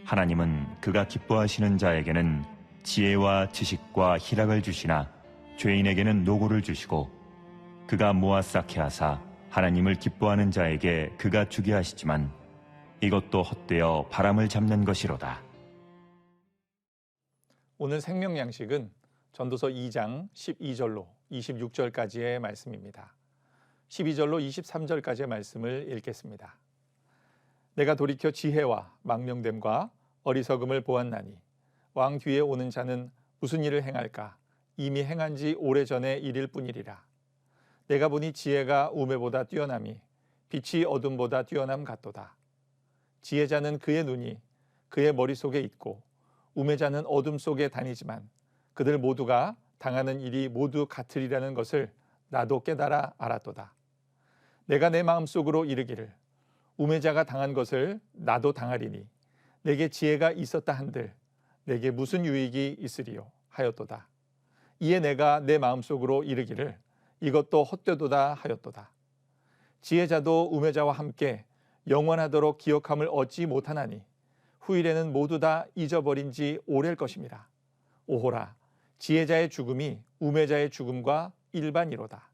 하나님은 그가 기뻐하시는 자에게는 지혜와 지식과 희락을 주시나 죄인에게는 노고를 주시고 그가 모아 쌓게 하사 하나님을 기뻐하는 자에게 그가 주게 하시지만 이것도 헛되어 바람을 잡는 것이로다. 오늘 생명 양식은 전도서 2장 12절로 26절까지의 말씀입니다. 12절로 23절까지의 말씀을 읽겠습니다. 내가 돌이켜 지혜와 망명됨과 어리석음을 보았나니 왕 뒤에 오는 자는 무슨 일을 행할까? 이미 행한 지 오래전의 일일 뿐이리라. 내가 보니 지혜가 우매보다 뛰어남이 빛이 어둠보다 뛰어남 같도다. 지혜자는 그의 눈이 그의 머릿속에 있고 우매자는 어둠 속에 다니지만 그들 모두가 당하는 일이 모두 같으리라는 것을 나도 깨달아 알았도다. 내가 내 마음속으로 이르기를 우매자가 당한 것을 나도 당하리니 내게 지혜가 있었다 한들 내게 무슨 유익이 있으리요 하였도다. 이에 내가 내 마음속으로 이르기를 이것도 헛되도다 하였도다. 지혜자도 우매자와 함께 영원하도록 기억함을 얻지 못하나니 후일에는 모두 다 잊어버린 지 오래일 것임이라. 오호라, 지혜자의 죽음이 우매자의 죽음과 일반이로다.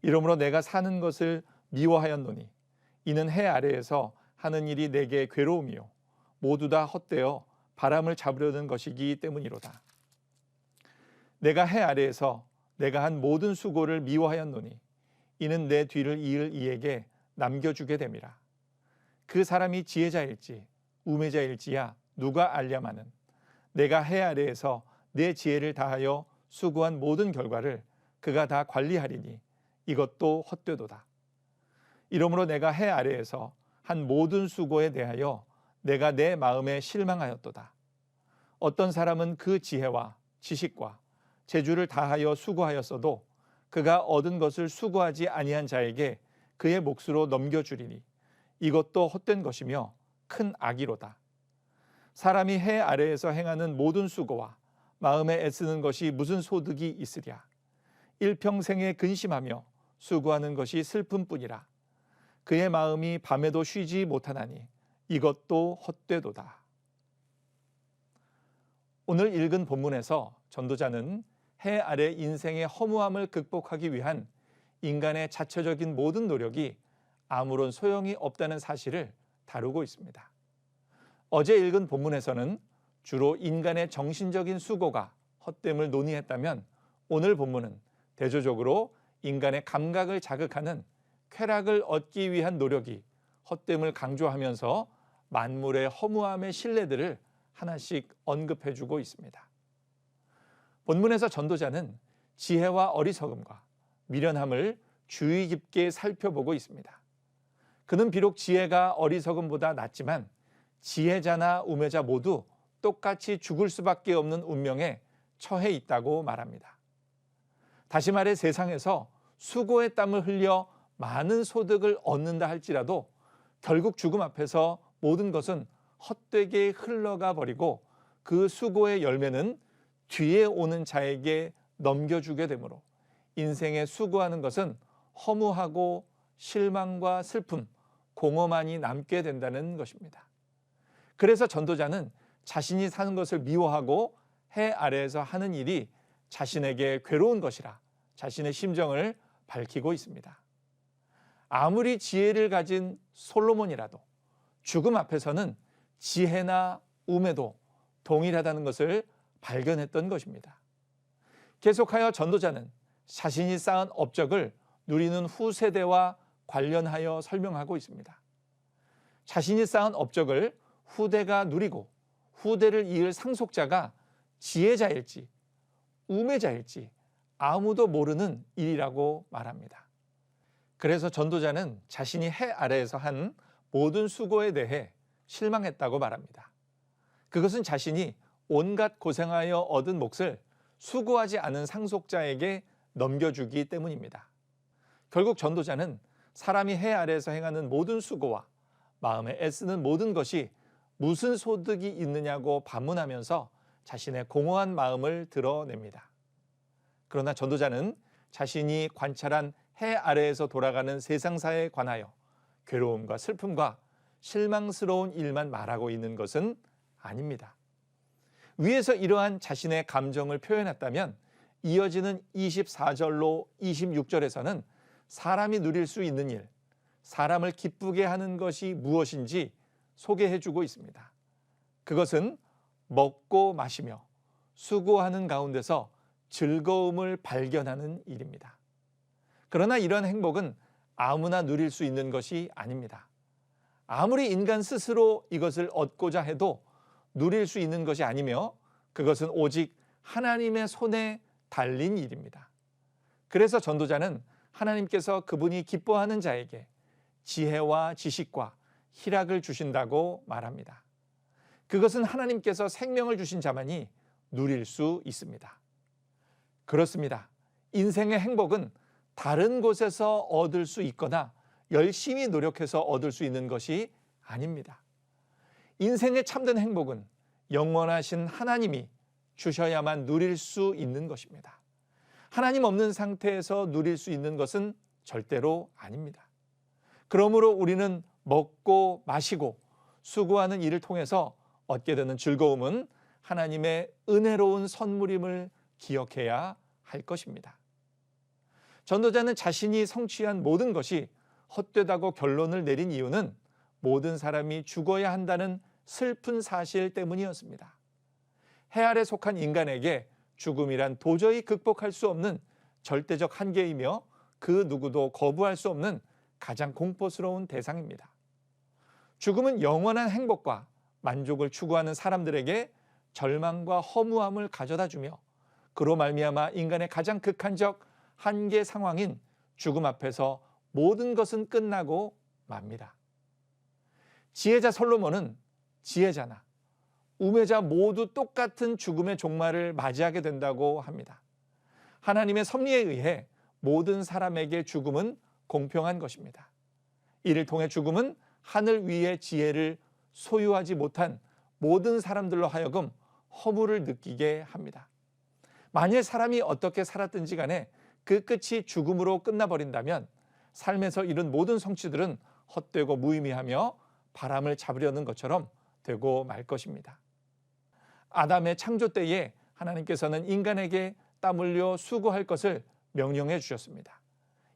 이러므로 내가 사는 것을 미워하였노니 이는 해 아래에서 하는 일이 내게 괴로움이요 모두 다 헛되어 바람을 잡으려는 것이기 때문이로다. 내가 해 아래에서 내가 한 모든 수고를 미워하였노니 이는 내 뒤를 이을 이에게 남겨주게 됨이라. 그 사람이 지혜자일지 우매자일지야 누가 알랴마는 내가 해 아래에서 내 지혜를 다하여 수고한 모든 결과를 그가 다 관리하리니 이것도 헛되도다. 이러므로 내가 해 아래에서 한 모든 수고에 대하여 내가 내 마음에 실망하였도다. 어떤 사람은 그 지혜와 지식과 재주를 다하여 수고하였어도 그가 얻은 것을 수고하지 아니한 자에게 그의 몫으로 넘겨주리니 이것도 헛된 것이며 큰 악이로다. 사람이 해 아래에서 행하는 모든 수고와 마음에 애쓰는 것이 무슨 소득이 있으랴. 일평생에 근심하며 수고하는 것이 슬픔뿐이라. 그의 마음이 밤에도 쉬지 못하나니 이것도 헛되도다. 오늘 읽은 본문에서 전도자는 해 아래 인생의 허무함을 극복하기 위한 인간의 자체적인 모든 노력이 아무런 소용이 없다는 사실을 다루고 있습니다. 어제 읽은 본문에서는 주로 인간의 정신적인 수고가 헛됨을 논의했다면 오늘 본문은 대조적으로 인간의 감각을 자극하는 쾌락을 얻기 위한 노력이 헛됨을 강조하면서 만물의 허무함의 신뢰들을 하나씩 언급해주고 있습니다. 본문에서 전도자는 지혜와 어리석음과 미련함을 주의 깊게 살펴보고 있습니다. 그는 비록 지혜가 어리석음보다 낫지만 지혜자나 우매자 모두 똑같이 죽을 수밖에 없는 운명에 처해 있다고 말합니다. 다시 말해 세상에서 수고의 땀을 흘려 많은 소득을 얻는다 할지라도 결국 죽음 앞에서 모든 것은 헛되게 흘러가 버리고 그 수고의 열매는 뒤에 오는 자에게 넘겨주게 되므로 인생에 수고하는 것은 허무하고 실망과 슬픔, 공허만이 남게 된다는 것입니다. 그래서 전도자는 자신이 사는 것을 미워하고 해 아래에서 하는 일이 자신에게 괴로운 것이라 자신의 심정을 밝히고 있습니다. 아무리 지혜를 가진 솔로몬이라도 죽음 앞에서는 지혜나 우매도 동일하다는 것을 발견했던 것입니다. 계속하여 전도자는 자신이 쌓은 업적을 누리는 후세대와 관련하여 설명하고 있습니다. 자신이 쌓은 업적을 후대가 누리고 후대를 이을 상속자가 지혜자일지 우매자일지 아무도 모르는 일이라고 말합니다. 그래서 전도자는 자신이 해 아래에서 한 모든 수고에 대해 실망했다고 말합니다. 그것은 자신이 온갖 고생하여 얻은 몫을 수고하지 않은 상속자에게 넘겨주기 때문입니다. 결국 전도자는 사람이 해 아래에서 행하는 모든 수고와 마음에 애쓰는 모든 것이 무슨 소득이 있느냐고 반문하면서 자신의 공허한 마음을 드러냅니다. 그러나 전도자는 자신이 관찰한 해 아래에서 돌아가는 세상사에 관하여 괴로움과 슬픔과 실망스러운 일만 말하고 있는 것은 아닙니다. 위에서 이러한 자신의 감정을 표현했다면 이어지는 24절로 26절에서는 사람이 누릴 수 있는 일, 사람을 기쁘게 하는 것이 무엇인지 소개해주고 있습니다. 그것은 먹고 마시며 수고하는 가운데서 즐거움을 발견하는 일입니다. 그러나 이런 행복은 아무나 누릴 수 있는 것이 아닙니다. 아무리 인간 스스로 이것을 얻고자 해도 누릴 수 있는 것이 아니며 그것은 오직 하나님의 손에 달린 일입니다. 그래서 전도자는 하나님께서 그분이 기뻐하는 자에게 지혜와 지식과 희락을 주신다고 말합니다. 그것은 하나님께서 생명을 주신 자만이 누릴 수 있습니다. 그렇습니다. 인생의 행복은 다른 곳에서 얻을 수 있거나 열심히 노력해서 얻을 수 있는 것이 아닙니다. 인생의 참된 행복은 영원하신 하나님이 주셔야만 누릴 수 있는 것입니다. 하나님 없는 상태에서 누릴 수 있는 것은 절대로 아닙니다. 그러므로 우리는 먹고 마시고 수고하는 일을 통해서 얻게 되는 즐거움은 하나님의 은혜로운 선물임을 기억해야 할 것입니다. 전도자는 자신이 성취한 모든 것이 헛되다고 결론을 내린 이유는 모든 사람이 죽어야 한다는 슬픈 사실 때문이었습니다. 해 아래 속한 인간에게 죽음이란 도저히 극복할 수 없는 절대적 한계이며 그 누구도 거부할 수 없는 가장 공포스러운 대상입니다. 죽음은 영원한 행복과 만족을 추구하는 사람들에게 절망과 허무함을 가져다주며 그로 말미암아 인간의 가장 극한적 한계 상황인 죽음 앞에서 모든 것은 끝나고 맙니다. 지혜자 솔로몬은 지혜자나 우매자 모두 똑같은 죽음의 종말을 맞이하게 된다고 합니다. 하나님의 섭리에 의해 모든 사람에게 죽음은 공평한 것입니다. 이를 통해 죽음은 하늘 위의 지혜를 소유하지 못한 모든 사람들로 하여금 허물을 느끼게 합니다. 만일 사람이 어떻게 살았든지 간에 그 끝이 죽음으로 끝나버린다면 삶에서 이룬 모든 성취들은 헛되고 무의미하며 바람을 잡으려는 것처럼 되고 말 것입니다. 아담의 창조 때에 하나님께서는 인간에게 땀 흘려 수고할 것을 명령해 주셨습니다.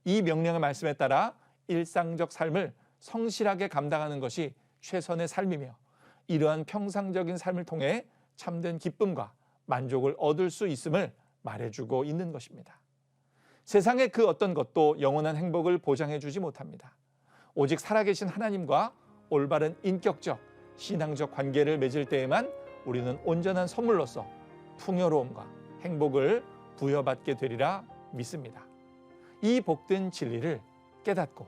이 명령의 말씀에 따라 일상적 삶을 성실하게 감당하는 것이 최선의 삶이며 이러한 평상적인 삶을 통해 참된 기쁨과 만족을 얻을 수 있음을 말해주고 있는 것입니다. 세상의 그 어떤 것도 영원한 행복을 보장해 주지 못합니다. 오직 살아계신 하나님과 올바른 인격적, 신앙적 관계를 맺을 때에만 우리는 온전한 선물로서 풍요로움과 행복을 부여받게 되리라 믿습니다. 이 복된 진리를 깨닫고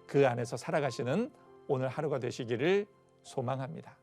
그 안에서 살아가시는 오늘 하루가 되시기를 소망합니다.